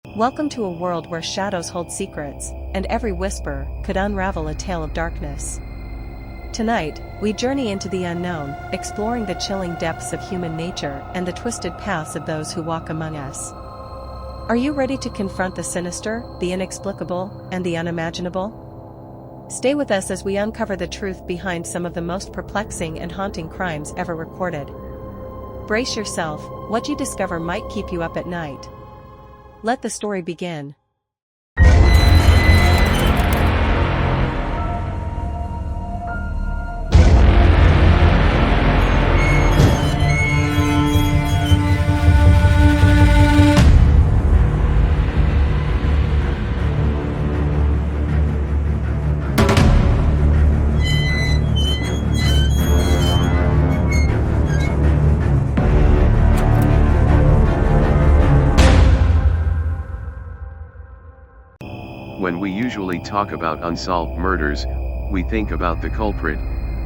Welcome to a world where shadows hold secrets, and every whisper could unravel a tale of darkness. Tonight, we journey into the unknown, exploring the chilling depths of human nature and the twisted paths of those who walk among us. Are you ready to confront the sinister, the inexplicable, and the unimaginable? Stay with us as we uncover the truth behind some of the most perplexing and haunting crimes ever recorded. Brace yourself, what you discover might keep you up at night. Let the story begin. When we usually talk about unsolved murders, we think about the culprit,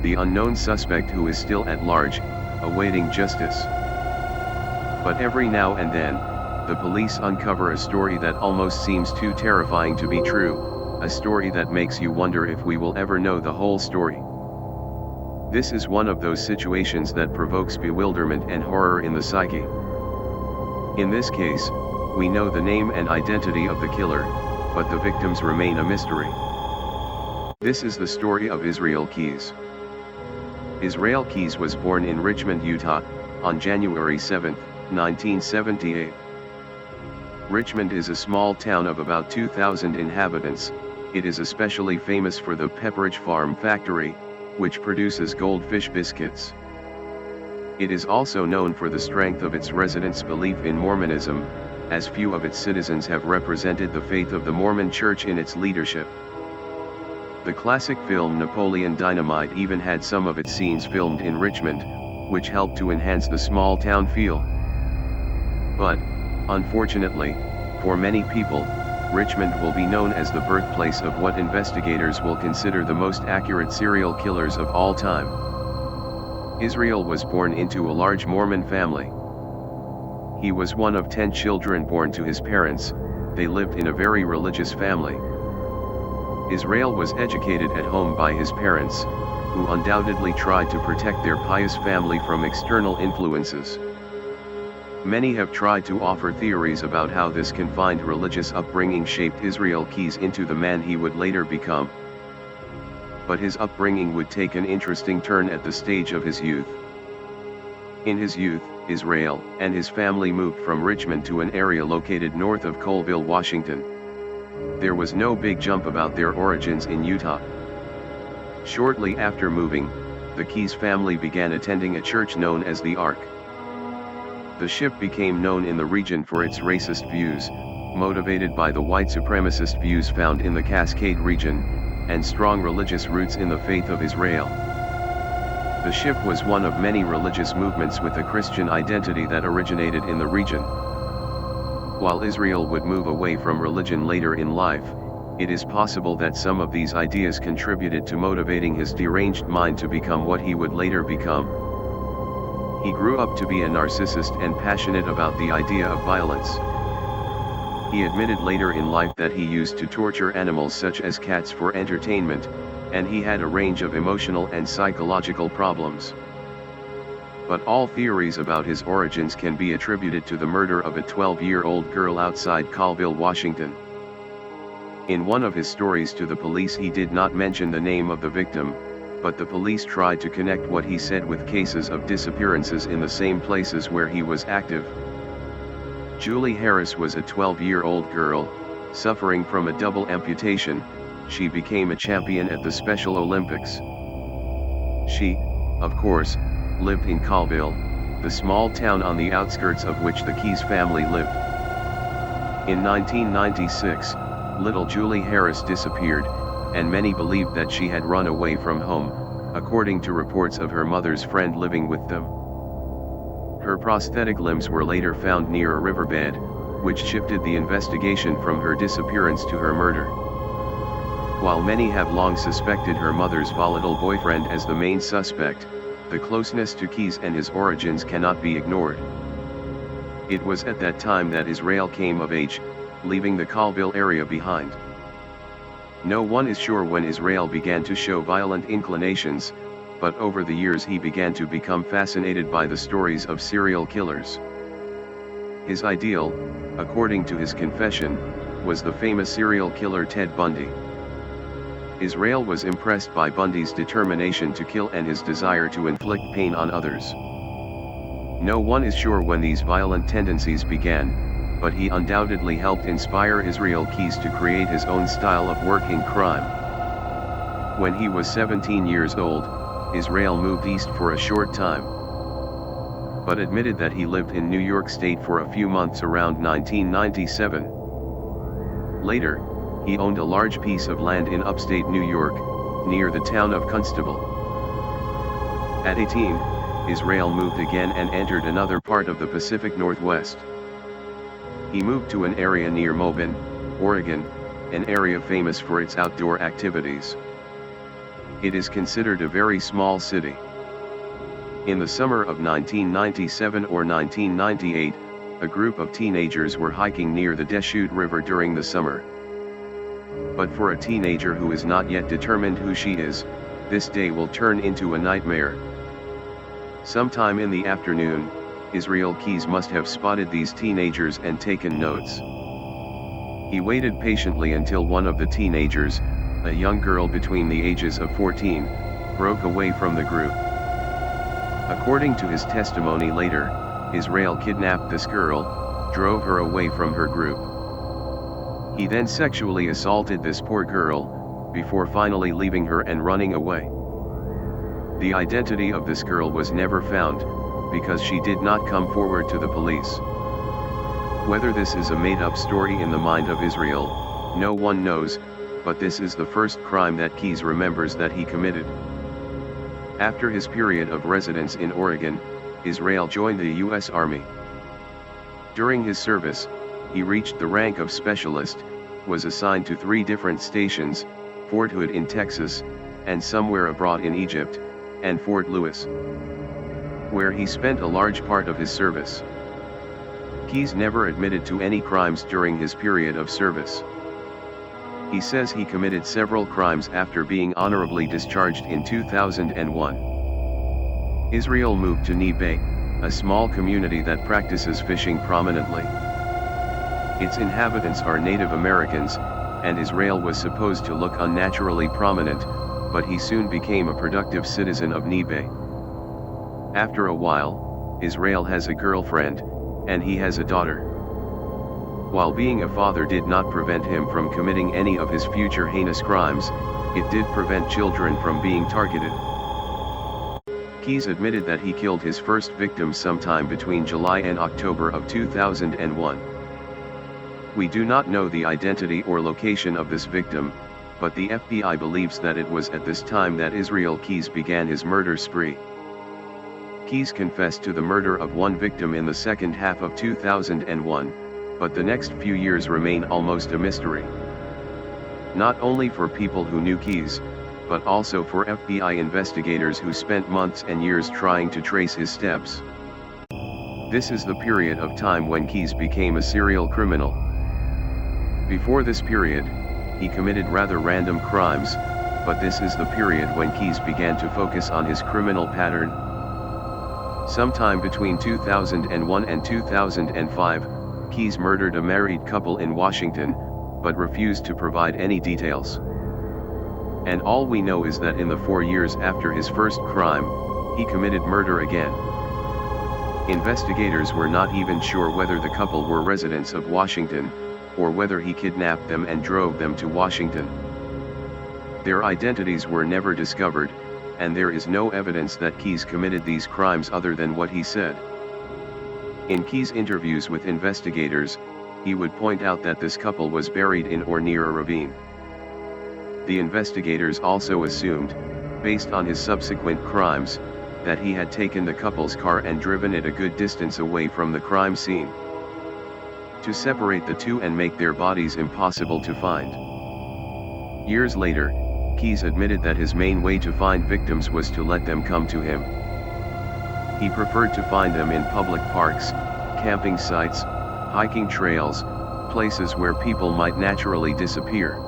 the unknown suspect who is still at large, awaiting justice. But every now and then, the police uncover a story that almost seems too terrifying to be true, a story that makes you wonder if we will ever know the whole story. This is one of those situations that provokes bewilderment and horror in the psyche. In this case, we know the name and identity of the killer, but the victims remain a mystery. This is the story of Israel Keyes. Israel Keyes was born in Richmond, Utah, on January 7, 1978. Richmond is a small town of about 2,000 inhabitants. It is especially famous for the Pepperidge Farm factory, which produces goldfish biscuits. It is also known for the strength of its residents' belief in Mormonism, as few of its citizens have represented the faith of the Mormon Church in its leadership. The classic film Napoleon Dynamite even had some of its scenes filmed in Richmond, which helped to enhance the small town feel. But, unfortunately, for many people, Richmond will be known as the birthplace of what investigators will consider the most accurate serial killers of all time. Israel was born into a large Mormon family. He was one of 10 children born to his parents. They lived in a very religious family. Israel was educated at home by his parents, who undoubtedly tried to protect their pious family from external influences. Many have tried to offer theories about how this confined religious upbringing shaped Israel Keyes into the man he would later become. But his upbringing would take an interesting turn at the stage of his youth. In his youth, Israel and his family moved from Richmond to an area located north of Colville, Washington. There was no big jump about their origins in Utah. Shortly after moving, the Keyes family began attending a church known as the Ark. The ship became known in the region for its racist views, motivated by the white supremacist views found in the Cascade region, and strong religious roots in the faith of Israel. The ship was one of many religious movements with a Christian identity that originated in the region. While Israel would move away from religion later in life, it is possible that some of these ideas contributed to motivating his deranged mind to become what he would later become. He grew up to be a narcissist and passionate about the idea of violence. He admitted later in life that he used to torture animals such as cats for entertainment, and he had a range of emotional and psychological problems. But all theories about his origins can be attributed to the murder of a 12-year-old girl outside Colville, Washington. In one of his stories to the police, he did not mention the name of the victim, but the police tried to connect what he said with cases of disappearances in the same places where he was active. Julie Harris was a 12-year-old girl, suffering from a double amputation. She became a champion at the Special Olympics. She, of course, lived in Colville, the small town on the outskirts of which the Keyes family lived. In 1996, little Julie Harris disappeared, and many believed that she had run away from home, according to reports of her mother's friend living with them. Her prosthetic limbs were later found near a riverbed, which shifted the investigation from her disappearance to her murder. While many have long suspected her mother's volatile boyfriend as the main suspect, the closeness to Keyes and his origins cannot be ignored. It was at that time that Israel came of age, leaving the Colville area behind. No one is sure when Israel began to show violent inclinations, but over the years he began to become fascinated by the stories of serial killers. His ideal, according to his confession, was the famous serial killer Ted Bundy. Israel was impressed by Bundy's determination to kill and his desire to inflict pain on others. No one is sure when these violent tendencies began, but he undoubtedly helped inspire Israel Keyes to create his own style of working crime. When he was 17 years old, Israel moved east for a short time, but admitted that he lived in New York State for a few months around 1997. Later, he owned a large piece of land in upstate New York, near the town of Constable. At 18, Israel moved again and entered another part of the Pacific Northwest. He moved to an area near Mobile, Oregon, an area famous for its outdoor activities. It is considered a very small city. In the summer of 1997 or 1998, a group of teenagers were hiking near the Deschutes River during the summer. But for a teenager who is not yet determined who she is, this day will turn into a nightmare. Sometime in the afternoon, Israel Keyes must have spotted these teenagers and taken notes. He waited patiently until one of the teenagers, a young girl between the ages of 14, broke away from the group. According to his testimony later, Israel kidnapped this girl, drove her away from her group. He then sexually assaulted this poor girl, before finally leaving her and running away. The identity of this girl was never found, because she did not come forward to the police. Whether this is a made-up story in the mind of Israel, no one knows, but this is the first crime that Keyes remembers that he committed. After his period of residence in Oregon, Israel joined the U.S. Army. During his service, he reached the rank of specialist, was assigned to 3 different stations, Fort Hood in Texas, and somewhere abroad in Egypt, and Fort Lewis, where he spent a large part of his service. Keyes never admitted to any crimes during his period of service. He says he committed several crimes after being honorably discharged in 2001. Israel moved to Nebe, a small community that practices fishing prominently. Its inhabitants are Native Americans, and Israel was supposed to look unnaturally prominent, but he soon became a productive citizen of Nebe. After a while, Israel has a girlfriend, and he has a daughter. While being a father did not prevent him from committing any of his future heinous crimes, it did prevent children from being targeted. Keyes admitted that he killed his first victim sometime between July and October of 2001. We do not know the identity or location of this victim, but the FBI believes that it was at this time that Israel Keyes began his murder spree. Keyes confessed to the murder of one victim in the second half of 2001, but the next few years remain almost a mystery. Not only for people who knew Keyes, but also for FBI investigators who spent months and years trying to trace his steps. This is the period of time when Keyes became a serial criminal. Before this period, he committed rather random crimes, but this is the period when Keyes began to focus on his criminal pattern. Sometime between 2001 and 2005, Keyes murdered a married couple in Washington, but refused to provide any details. And all we know is that in the 4 years after his first crime, he committed murder again. Investigators were not even sure whether the couple were residents of Washington, or whether he kidnapped them and drove them to Washington. Their identities were never discovered, and there is no evidence that Keyes committed these crimes other than what he said. In Keyes' interviews with investigators, he would point out that this couple was buried in or near a ravine. The investigators also assumed, based on his subsequent crimes, that he had taken the couple's car and driven it a good distance away from the crime scene, to separate the two and make their bodies impossible to find. Years later, Keyes admitted that his main way to find victims was to let them come to him. He preferred to find them in public parks, camping sites, hiking trails, places where people might naturally disappear.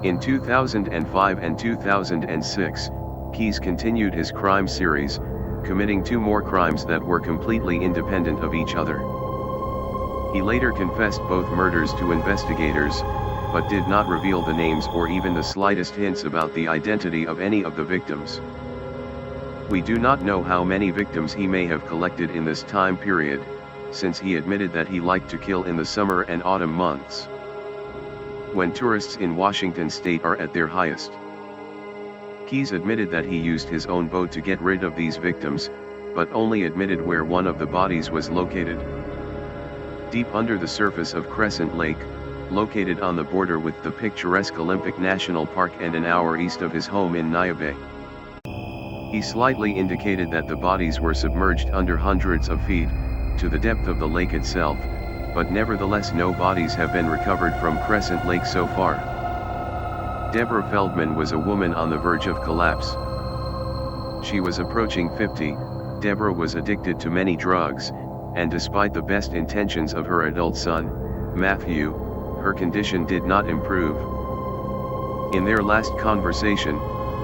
In 2005 and 2006, Keyes continued his crime series, committing 2 more crimes that were completely independent of each other. He later confessed both murders to investigators, but did not reveal the names or even the slightest hints about the identity of any of the victims. We do not know how many victims he may have collected in this time period, since he admitted that he liked to kill in the summer and autumn months, when tourists in Washington state are at their highest. Keyes admitted that he used his own boat to get rid of these victims, but only admitted where one of the bodies was located. Deep under the surface of Crescent Lake, located on the border with the picturesque Olympic National Park and an hour east of his home in Niobey. He slightly indicated that the bodies were submerged under hundreds of feet, to the depth of the lake itself, but nevertheless no bodies have been recovered from Crescent Lake so far. Deborah Feldman was a woman on the verge of collapse. She was approaching 50, Deborah was addicted to many drugs, and despite the best intentions of her adult son, Matthew, her condition did not improve. In their last conversation,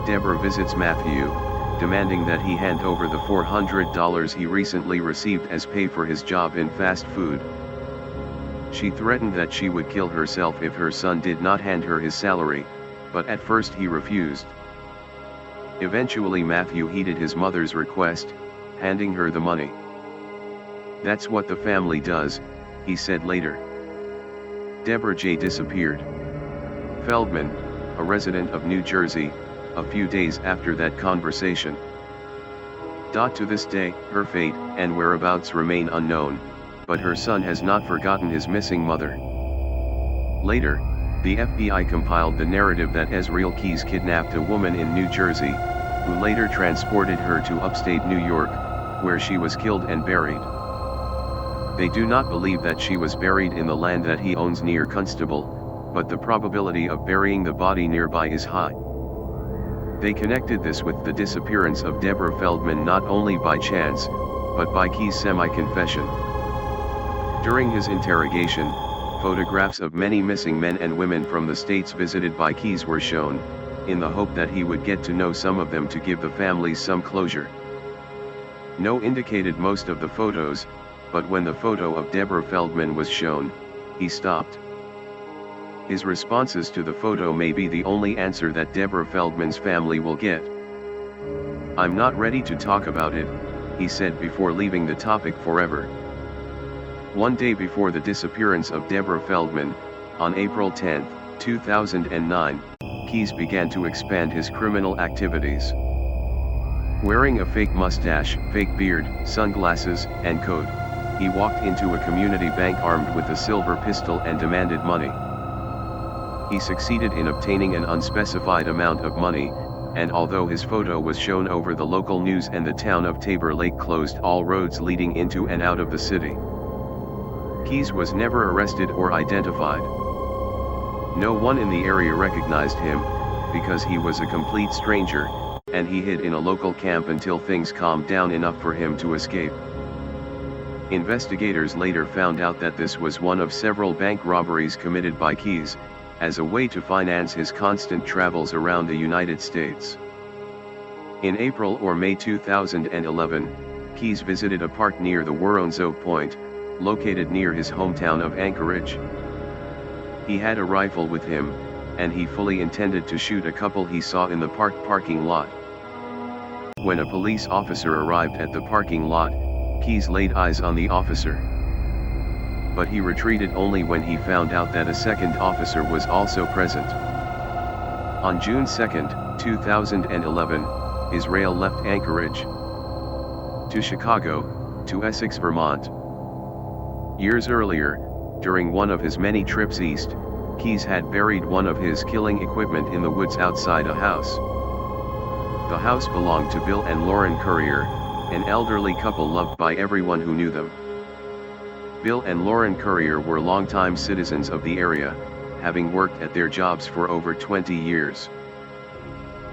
Deborah visits Matthew, demanding that he hand over the $400 he recently received as pay for his job in fast food. She threatened that she would kill herself if her son did not hand her his salary, but at first he refused. Eventually Matthew heeded his mother's request, handing her the money. "That's what the family does," he said later. Deborah J. disappeared. Feldman, a resident of New Jersey, a few days after that conversation. To this day, her fate and whereabouts remain unknown, but her son has not forgotten his missing mother. Later, the FBI compiled the narrative that Ezreal Keyes kidnapped a woman in New Jersey, who later transported her to upstate New York, where she was killed and buried. They do not believe that she was buried in the land that he owns near Constable, but the probability of burying the body nearby is high. They connected this with the disappearance of Deborah Feldman not only by chance, but by Keyes' semi-confession. During his interrogation, photographs of many missing men and women from the states visited by Keyes were shown, in the hope that he would get to know some of them to give the families some closure. No indicated most of the photos, but when the photo of Deborah Feldman was shown, he stopped. His responses to the photo may be the only answer that Deborah Feldman's family will get. "I'm not ready to talk about it," he said before leaving the topic forever. One day before the disappearance of Deborah Feldman, on April 10, 2009, Keyes began to expand his criminal activities. Wearing a fake mustache, fake beard, sunglasses, and coat, he walked into a community bank armed with a silver pistol and demanded money. He succeeded in obtaining an unspecified amount of money, and although his photo was shown over the local news and the town of Tabor Lake closed all roads leading into and out of the city. Keyes was never arrested or identified. No one in the area recognized him, because he was a complete stranger, and he hid in a local camp until things calmed down enough for him to escape. Investigators later found out that this was one of several bank robberies committed by Keyes, as a way to finance his constant travels around the United States. In April or May 2011, Keyes visited a park near the Woronzow Point, located near his hometown of Anchorage. He had a rifle with him, and he fully intended to shoot a couple he saw in the park parking lot. When a police officer arrived at the parking lot, Keyes laid eyes on the officer. But he retreated only when he found out that a second officer was also present. On June 2, 2011, Israel left Anchorage to Chicago, to Essex, Vermont. Years earlier, during one of his many trips east, Keyes had buried one of his killing equipment in the woods outside a house. The house belonged to Bill and Lauren Currier, an elderly couple loved by everyone who knew them. Bill and Lauren Currier were longtime citizens of the area, having worked at their jobs for over 20 years.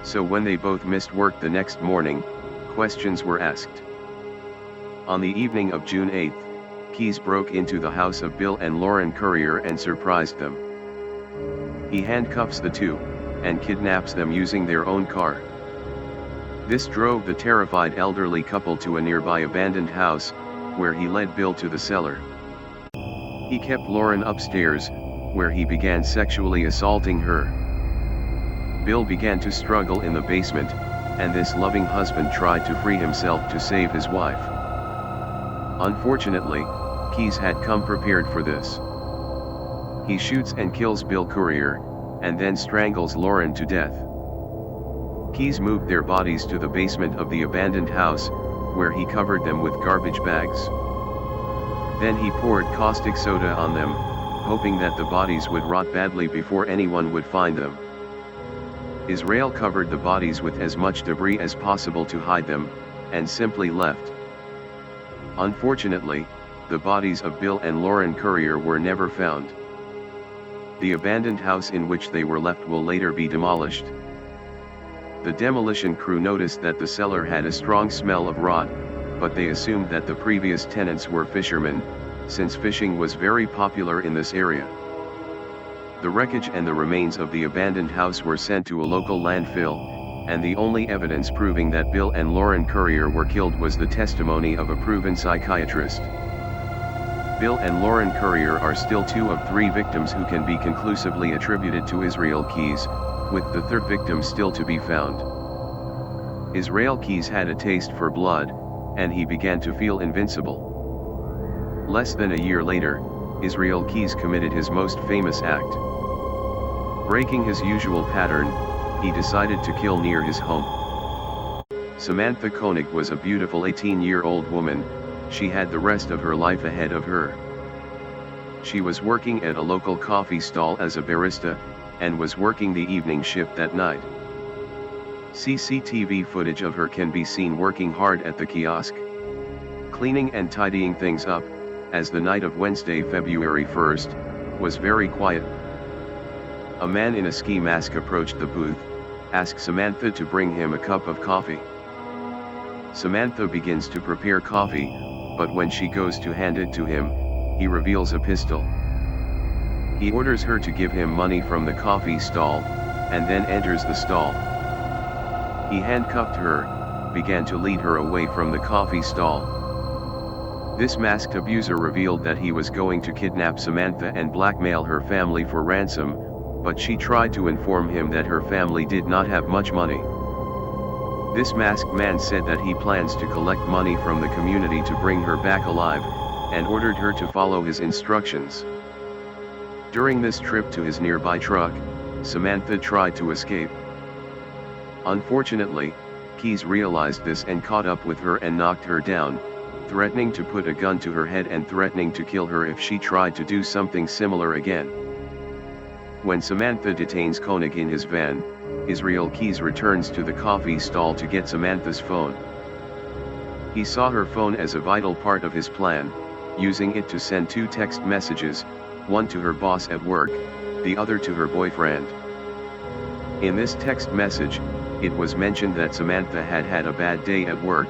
So when they both missed work the next morning, questions were asked. On the evening of June 8, Keyes broke into the house of Bill and Lauren Currier and surprised them. He handcuffs the two, and kidnaps them using their own car. This drove the terrified elderly couple to a nearby abandoned house, where he led Bill to the cellar. He kept Lauren upstairs, where he began sexually assaulting her. Bill began to struggle in the basement, and this loving husband tried to free himself to save his wife. Unfortunately, Keyes had come prepared for this. He shoots and kills Bill Currier, and then strangles Lauren to death. Keyes moved their bodies to the basement of the abandoned house, where he covered them with garbage bags. Then he poured caustic soda on them, hoping that the bodies would rot badly before anyone would find them. Israel covered the bodies with as much debris as possible to hide them, and simply left. Unfortunately, the bodies of Bill and Lauren Currier were never found. The abandoned house in which they were left will later be demolished. The demolition crew noticed that the cellar had a strong smell of rot, but they assumed that the previous tenants were fishermen, since fishing was very popular in this area. The wreckage and the remains of the abandoned house were sent to a local landfill, and the only evidence proving that Bill and Lauren Currier were killed was the testimony of a proven psychiatrist. Bill and Lauren Currier are still 2 of 3 victims who can be conclusively attributed to Israel Keyes, with the 3rd victim still to be found. Israel Keyes had a taste for blood, and he began to feel invincible. Less than a year later, Israel Keyes committed his most famous act. Breaking his usual pattern, he decided to kill near his home. Samantha Koenig was a beautiful 18-year-old woman. She had the rest of her life ahead of her. She was working at a local coffee stall as a barista, and was working the evening shift that night. CCTV footage of her can be seen working hard at the kiosk, cleaning and tidying things up, as the night of Wednesday, February 1st, was very quiet. A man in a ski mask approached the booth, asked Samantha to bring him a cup of coffee. Samantha begins to prepare coffee, but when she goes to hand it to him, he reveals a pistol. He orders her to give him money from the coffee stall, and then enters the stall. He handcuffed her, began to lead her away from the coffee stall. This masked abuser revealed that he was going to kidnap Samantha and blackmail her family for ransom, but she tried to inform him that her family did not have much money. This masked man said that he plans to collect money from the community to bring her back alive, and ordered her to follow his instructions. During this trip to his nearby truck, Samantha tried to escape. Unfortunately, Keyes realized this and caught up with her and knocked her down, threatening to put a gun to her head and threatening to kill her if she tried to do something similar again. When Samantha detains Koenig in his van, Israel Keyes returns to the coffee stall to get Samantha's phone. He saw her phone as a vital part of his plan, using it to send 2 text messages, one to her boss at work, the other to her boyfriend. In this text message, it was mentioned that Samantha had had a bad day at work,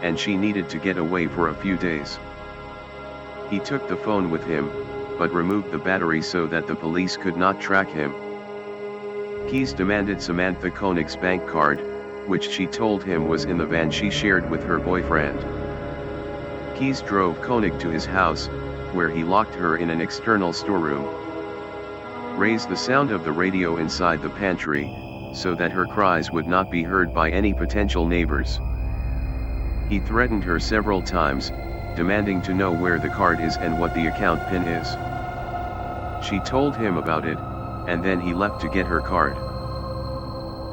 and she needed to get away for a few days. He took the phone with him, but removed the battery so that the police could not track him. Keyes demanded Samantha Koenig's bank card, which she told him was in the van she shared with her boyfriend. Keyes drove Koenig to his house, where he locked her in an external storeroom. Raised the sound of the radio inside the pantry, so that her cries would not be heard by any potential neighbors. He threatened her several times, demanding to know where the card is and what the account PIN is. She told him about it, and then he left to get her card.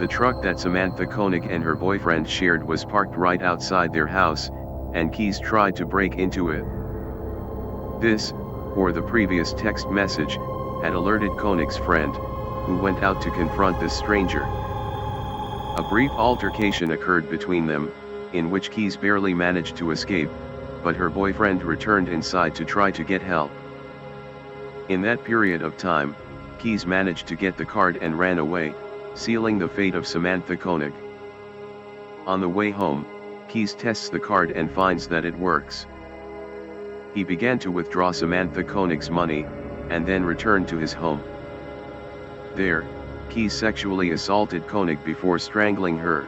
The truck that Samantha Koenig and her boyfriend shared was parked right outside their house, and Keyes tried to break into it. This, or the previous text message, had alerted Koenig's friend, who went out to confront this stranger. A brief altercation occurred between them, in which Keyes barely managed to escape, but her boyfriend returned inside to try to get help. In that period of time, Keyes managed to get the card and ran away, sealing the fate of Samantha Koenig. On the way home, Keyes tests the card and finds that it works. He began to withdraw Samantha Koenig's money, and then returned to his home. There, Keyes sexually assaulted Koenig before strangling her.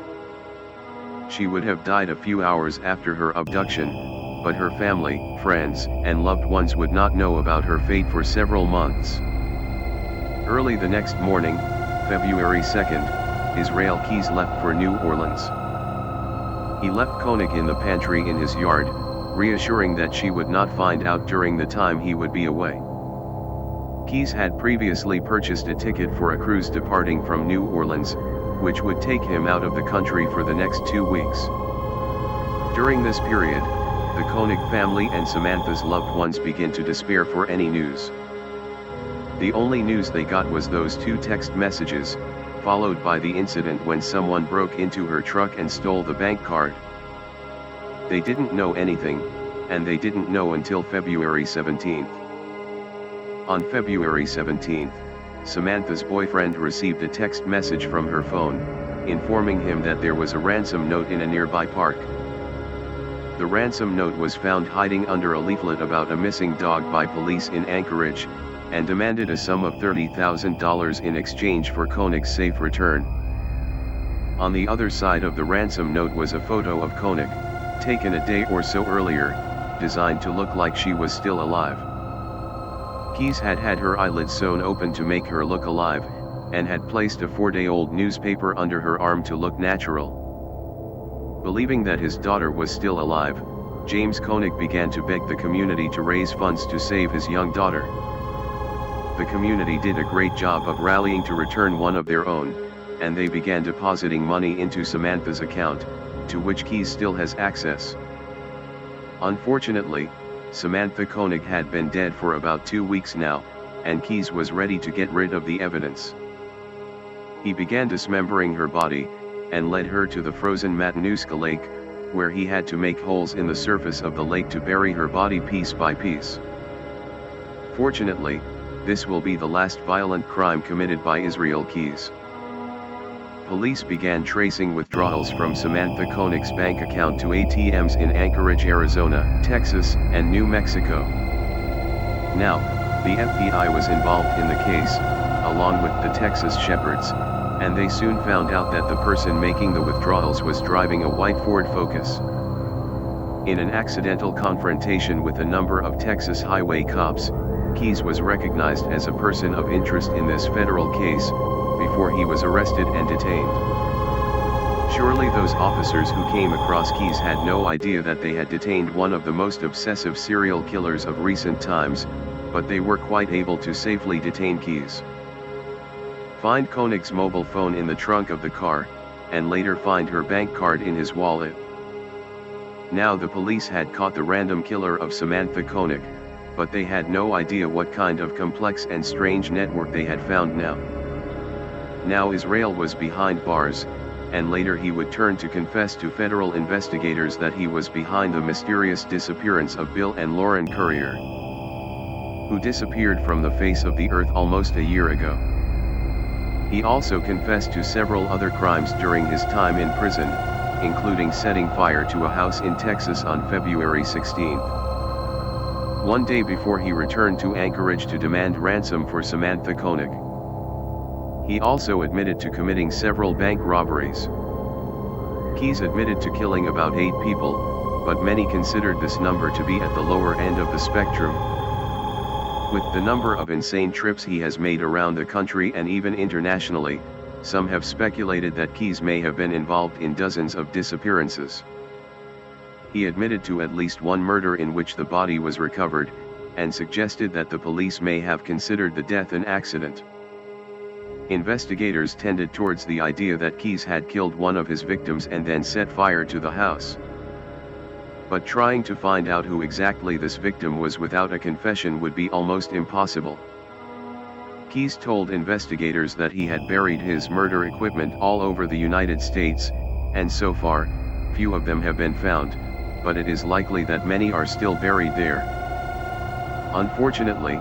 She would have died a few hours after her abduction, but her family, friends, and loved ones would not know about her fate for several months. Early the next morning, February 2nd, Israel Keyes left for New Orleans. He left Koenig in the pantry in his yard, reassuring that she would not find out during the time he would be away. Keyes had previously purchased a ticket for a cruise departing from New Orleans, which would take him out of the country for the next 2 weeks. During this period, the Koenig family and Samantha's loved ones began to despair for any news. The only news they got was those 2 text messages, followed by the incident when someone broke into her truck and stole the bank card. They didn't know anything, and they didn't know until February 17th. On February 17th, Samantha's boyfriend received a text message from her phone, informing him that there was a ransom note in a nearby park. The ransom note was found hiding under a leaflet about a missing dog by police in Anchorage, and demanded a sum of $30,000 in exchange for Koenig's safe return. On the other side of the ransom note was a photo of Koenig, taken a day or so earlier, designed to look like she was still alive. Keyes had had her eyelids sewn open to make her look alive, and had placed a 4-day-old newspaper under her arm to look natural. Believing that his daughter was still alive, James Koenig began to beg the community to raise funds to save his young daughter. The community did a great job of rallying to return one of their own, and they began depositing money into Samantha's account, to which Keyes still has access. Unfortunately, Samantha Koenig had been dead for about 2 weeks now, and Keyes was ready to get rid of the evidence. He began dismembering her body, and led her to the frozen Matanuska Lake, where he had to make holes in the surface of the lake to bury her body piece by piece. Fortunately, this will be the last violent crime committed by Israel Keyes. Police began tracing withdrawals from Samantha Koenig's bank account to ATMs in Anchorage, Arizona, Texas, and New Mexico. Now, the FBI was involved in the case, along with the Texas Shepherds, and they soon found out that the person making the withdrawals was driving a white Ford Focus. In an accidental confrontation with a number of Texas highway cops, Keyes was recognized as a person of interest in this federal case, before he was arrested and detained. Surely those officers who came across Keyes had no idea that they had detained one of the most obsessive serial killers of recent times, but they were quite able to safely detain Keyes. Find Koenig's mobile phone in the trunk of the car, and later find her bank card in his wallet. Now the police had caught the random killer of Samantha Koenig, but they had no idea what kind of complex and strange network they had found now. Now Israel was behind bars, and later he would turn to confess to federal investigators that he was behind the mysterious disappearance of Bill and Lauren Currier, who disappeared from the face of the earth almost a year ago. He also confessed to several other crimes during his time in prison, including setting fire to a house in Texas on February 16th. One day before he returned to Anchorage to demand ransom for Samantha Koenig. He also admitted to committing several bank robberies. Keyes admitted to killing about 8 people, but many considered this number to be at the lower end of the spectrum. With the number of insane trips he has made around the country and even internationally, some have speculated that Keyes may have been involved in dozens of disappearances. He admitted to at least one murder in which the body was recovered, and suggested that the police may have considered the death an accident. Investigators tended towards the idea that Keyes had killed one of his victims and then set fire to the house. But trying to find out who exactly this victim was without a confession would be almost impossible. Keyes told investigators that he had buried his murder equipment all over the United States, and so far, few of them have been found, but it is likely that many are still buried there. Unfortunately,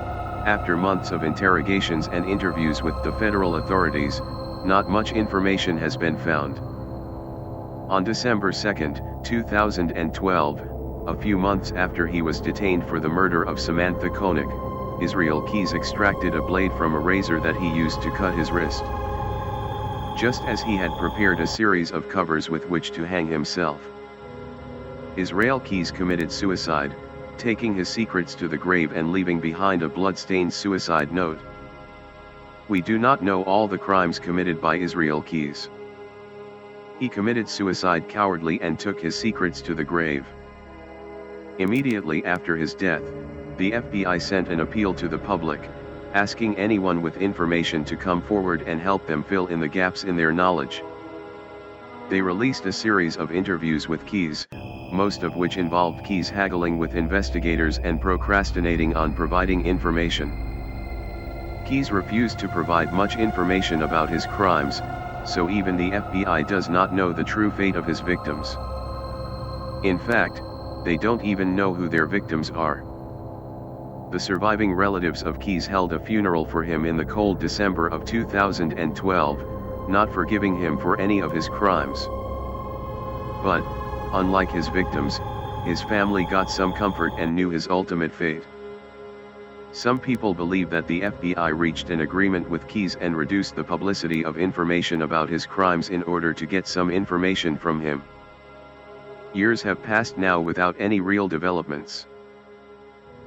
after months of interrogations and interviews with the federal authorities, not much information has been found. On December 2, 2012, A few months after he was detained for the murder of Samantha Koenig, Israel Keyes extracted a blade from a razor that he used to cut his wrist. Just as he had prepared a series of covers with which to hang himself. Israel Keyes committed suicide, taking his secrets to the grave and leaving behind a blood-stained suicide note. We do not know all the crimes committed by Israel Keyes. He committed suicide cowardly and took his secrets to the grave. Immediately after his death, the FBI sent an appeal to the public, asking anyone with information to come forward and help them fill in the gaps in their knowledge. They released a series of interviews with Keyes, most of which involved Keyes haggling with investigators and procrastinating on providing information. Keyes refused to provide much information about his crimes, so even the FBI does not know the true fate of his victims. In fact, they don't even know who their victims are. The surviving relatives of Keyes held a funeral for him in the cold December of 2012, not forgiving him for any of his crimes. But, unlike his victims, his family got some comfort and knew his ultimate fate. Some people believe that the FBI reached an agreement with Keyes and reduced the publicity of information about his crimes in order to get some information from him. Years have passed now without any real developments.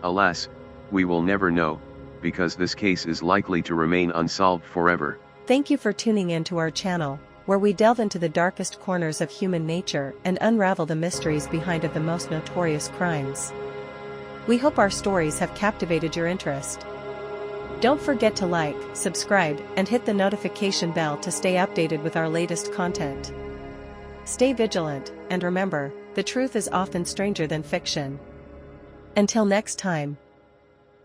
Alas, we will never know, because this case is likely to remain unsolved forever. Thank you for tuning in to our channel, where we delve into the darkest corners of human nature and unravel the mysteries behind the most notorious crimes. We hope our stories have captivated your interest. Don't forget to like, subscribe, and hit the notification bell to stay updated with our latest content. Stay vigilant, and remember, the truth is often stranger than fiction. Until next time.